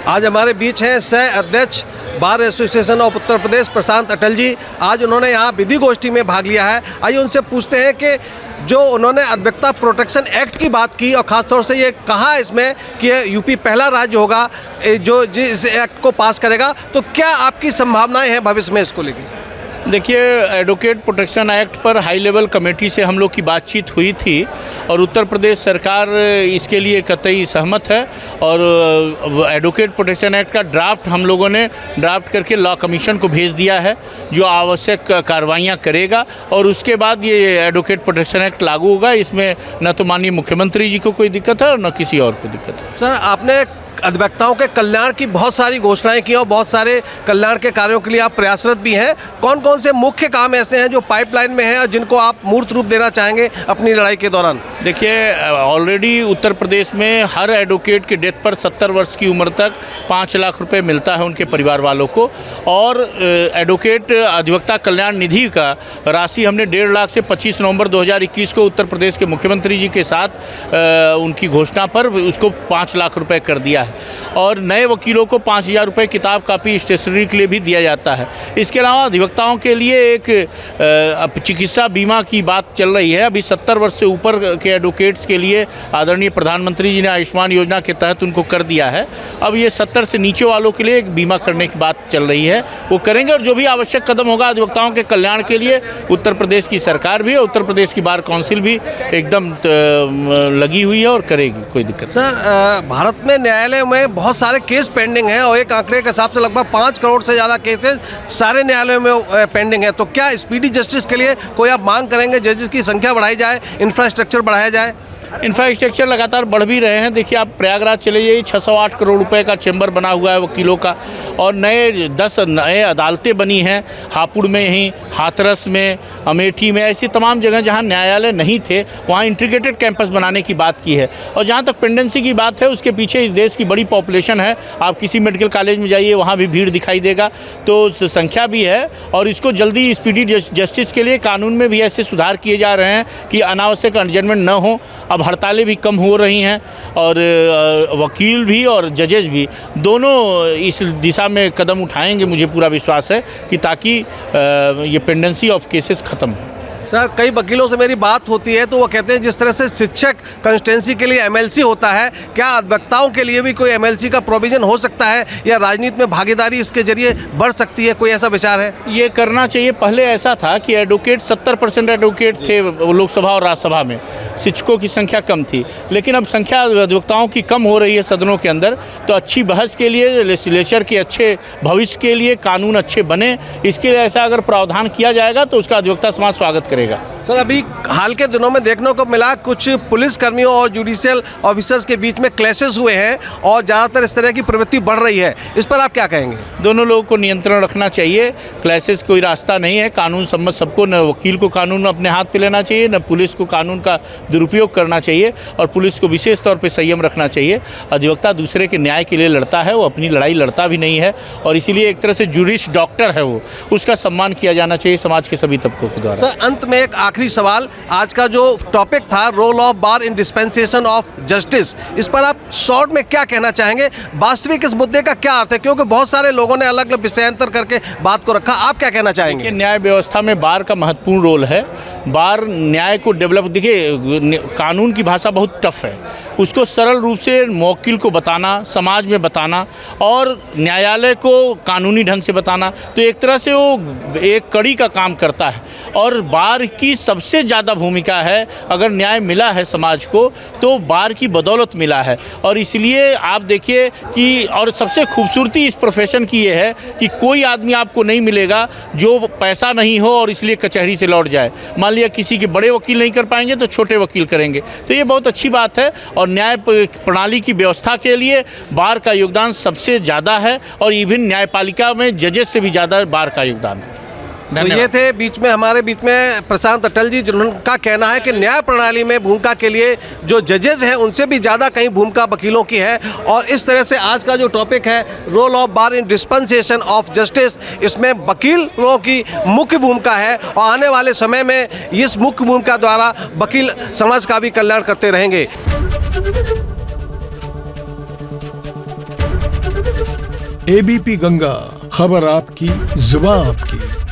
आज हमारे बीच हैं सह अध्यक्ष bar association of Uttar Pradesh प्रशांत अटल जी। आज उन्होंने यहाँ विधि गोष्ठी में भाग लिया है। आइए उनसे पूछते हैं कि जो उन्होंने अधिवक्ता प्रोटेक्शन एक्ट की बात की और ख़ासतौर से ये कहा इसमें कि यूपी पहला राज्य होगा जो इस एक्ट को पास करेगा, तो क्या आपकी संभावनाएं हैं भविष्य में इसको लेकर? देखिए, एडवोकेट प्रोटेक्शन एक्ट पर हाई लेवल कमेटी से हम लोग की बातचीत हुई थी और उत्तर प्रदेश सरकार इसके लिए कतई सहमत है और एडवोकेट प्रोटेक्शन एक्ट का ड्राफ्ट हम लोगों ने ड्राफ्ट करके लॉ कमीशन को भेज दिया है, जो आवश्यक कार्रवाइयाँ करेगा और उसके बाद ये एडवोकेट प्रोटेक्शन एक्ट लागू होगा। इसमें न तो माननीय मुख्यमंत्री जी को कोई दिक्कत है और न किसी और को दिक्कत है। सर, आपने अधिवक्ताओं के कल्याण की बहुत सारी घोषणाएं की और बहुत सारे कल्याण के कार्यों के लिए आप प्रयासरत भी हैं। कौन कौन से मुख्य काम ऐसे हैं जो पाइपलाइन में हैं और जिनको आप मूर्त रूप देना चाहेंगे अपनी लड़ाई के दौरान? देखिए, ऑलरेडी उत्तर प्रदेश में हर एडवोकेट के डेथ पर 70 वर्ष की उम्र तक 5 लाख रुपए मिलता है उनके परिवार वालों को और एडवोकेट अधिवक्ता कल्याण निधि का राशि हमने 1.5 लाख से 25 नवंबर 2021 को उत्तर प्रदेश के मुख्यमंत्री जी के साथ उनकी घोषणा पर उसको 5 लाख रुपए कर दिया है और नए वकीलों को 5,000 रुपये किताब कापी स्टेशनरी के लिए भी दिया जाता है। इसके अलावा अधिवक्ताओं के लिए एक चिकित्सा बीमा की बात चल रही है। अभी 70 वर्ष से ऊपर के एडवोकेट्स के लिए आदरणीय प्रधानमंत्री जी ने आयुष्मान योजना के तहत उनको कर दिया है। अब ये 70 से नीचे वालों के लिए एक बीमा करने की बात चल रही है, वो करेंगे और जो भी आवश्यक कदम होगा अधिवक्ताओं के कल्याण के लिए उत्तर प्रदेश की सरकार भी और उत्तर प्रदेश की बार काउंसिल भी एकदम लगी हुई है और करेगी, कोई दिक्कत नहीं। सर, भारत में न्यायालय में बहुत सारे केस पेंडिंग हैं और एक आंकड़े के हिसाब से लगभग 5 करोड़ से ज़्यादा केसेस सारे न्यायालयों में पेंडिंग है। तो क्या स्पीडी जस्टिस के लिए कोई आप मांग करेंगे, जजेस की संख्या बढ़ाई जाए, इंफ्रास्ट्रक्चर बढ़ाया जाए? इंफ्रास्ट्रक्चर लगातार बढ़ भी रहे हैं। देखिए, आप प्रयागराज चले जाइए, 608 करोड़ रुपए का चैम्बर बना हुआ है वकीलों का और 10 नए अदालतें बनी हैं हापुड़ में, ही हाथरस में, अमेठी में, ऐसी तमाम जगह जहां न्यायालय नहीं थे वहां इंटीग्रेटेड कैंपस बनाने की बात की है। और जहां तक पेंडेंसी की बात है, उसके पीछे इस देश की बड़ी पॉपुलेशन है। आप किसी मेडिकल कॉलेज में जाइए, वहाँ भी भीड़ दिखाई देगा, तो संख्या भी है और इसको जल्दी स्पीडी जस्टिस के लिए कानून में भी ऐसे सुधार किए जा रहे हैं कि अनावश्यक एडजमेंट न हो। अब हड़तालें भी कम हो रही हैं और वकील भी और जजेस भी दोनों इस दिशा में कदम उठाएंगे, मुझे पूरा विश्वास है कि ताकि ये पेंडेंसी ऑफ केसेस ख़त्म हो। सर, कई वकीलों से मेरी बात होती है तो वो कहते हैं जिस तरह से शिक्षक कंस्टिट्यूंसी के लिए एमएलसी होता है, क्या अधिवक्ताओं के लिए भी कोई एमएलसी का प्रोविज़न हो सकता है या राजनीति में भागीदारी इसके जरिए बढ़ सकती है? कोई ऐसा विचार है? ये करना चाहिए। पहले ऐसा था कि एडवोकेट 70% एडवोकेट थे लोकसभा और राज्यसभा में, शिक्षकों की संख्या कम थी, लेकिन अब संख्या अधिवक्ताओं की कम हो रही है सदनों के अंदर। तो अच्छी बहस के लिए, लेजिस्लेचर के अच्छे भविष्य के लिए, कानून अच्छे बने, इसके लिए ऐसा अगर प्रावधान किया जाएगा तो उसका अधिवक्ता समाज स्वागत करेगा। सर, अभी हाल के दिनों में देखने को मिला कुछ पुलिस कर्मियों और जुडिशियल ऑफिसर्स के बीच में क्लैशेस हुए हैं और ज़्यादातर इस तरह की प्रवृत्ति बढ़ रही है, इस पर आप क्या कहेंगे? दोनों लोगों को नियंत्रण रखना चाहिए। क्लैशेस कोई रास्ता नहीं है। कानून सम्मत सबको, न वकील को कानून अपने हाथ पे लेना चाहिए, न पुलिस को कानून का दुरुपयोग करना चाहिए और पुलिस को विशेष तौर पे संयम रखना चाहिए। अधिवक्ता दूसरे के न्याय के लिए लड़ता है, वो अपनी लड़ाई लड़ता भी नहीं है और इसीलिए एक तरह से जुरिस्ट डॉक्टर है वो, उसका सम्मान किया जाना चाहिए समाज के सभी तबकों के द्वारा। सर, अंत में एक आखिरी सवाल, आज का जो टॉपिक था role of bar in dispensation of justice, इस पर आप शॉर्ट में क्या कहना चाहेंगे? वास्तविक इस मुद्दे का क्या अर्थ है, क्योंकि बहुत सारे लोगों ने अलग अलग विषयांतर करके बात को रखा, आप क्या कहना चाहेंगे? न्याय व्यवस्था में बार का महत्वपूर्ण रोल है। बार न्याय को डेवलप, देखिए कानून की भाषा बहुत टफ है, उसको सरल रूप से मौकिल को बताना, समाज में बताना और न्यायालय को कानूनी ढंग से बताना, तो एक तरह से वो एक कड़ी का काम करता है और बार की सबसे ज़्यादा भूमिका है। अगर न्याय मिला है समाज को तो बार की बदौलत मिला है और इसलिए आप देखिए कि और सबसे खूबसूरती इस प्रोफेशन की ये है कि कोई आदमी आपको नहीं मिलेगा जो पैसा नहीं हो और इसलिए कचहरी से लौट जाए। मान लिया किसी के बड़े वकील नहीं कर पाएंगे तो छोटे वकील करेंगे, तो ये बहुत अच्छी बात है और न्याय प्रणाली की व्यवस्था के लिए बार का योगदान सबसे ज़्यादा है और इवन न्यायपालिका में जजेस से भी ज़्यादा बार का योगदान है। तो ये थे हमारे बीच में प्रशांत अटल जी, जिनका कहना है कि न्याय प्रणाली में भूमिका के लिए जो जजेस हैं उनसे भी ज़्यादा कहीं भूमिका वकीलों की है। और इस तरह से आज का जो टॉपिक है role of bar in dispensation of justice, इसमें वकीलों की मुख्य भूमिका है और आने वाले समय में इस मुख्य भूमिका द्वारा वकील समाज का भी कल्याण करते रहेंगे। एबीपी गंगा, खबर आपकी, जुबान आपकी।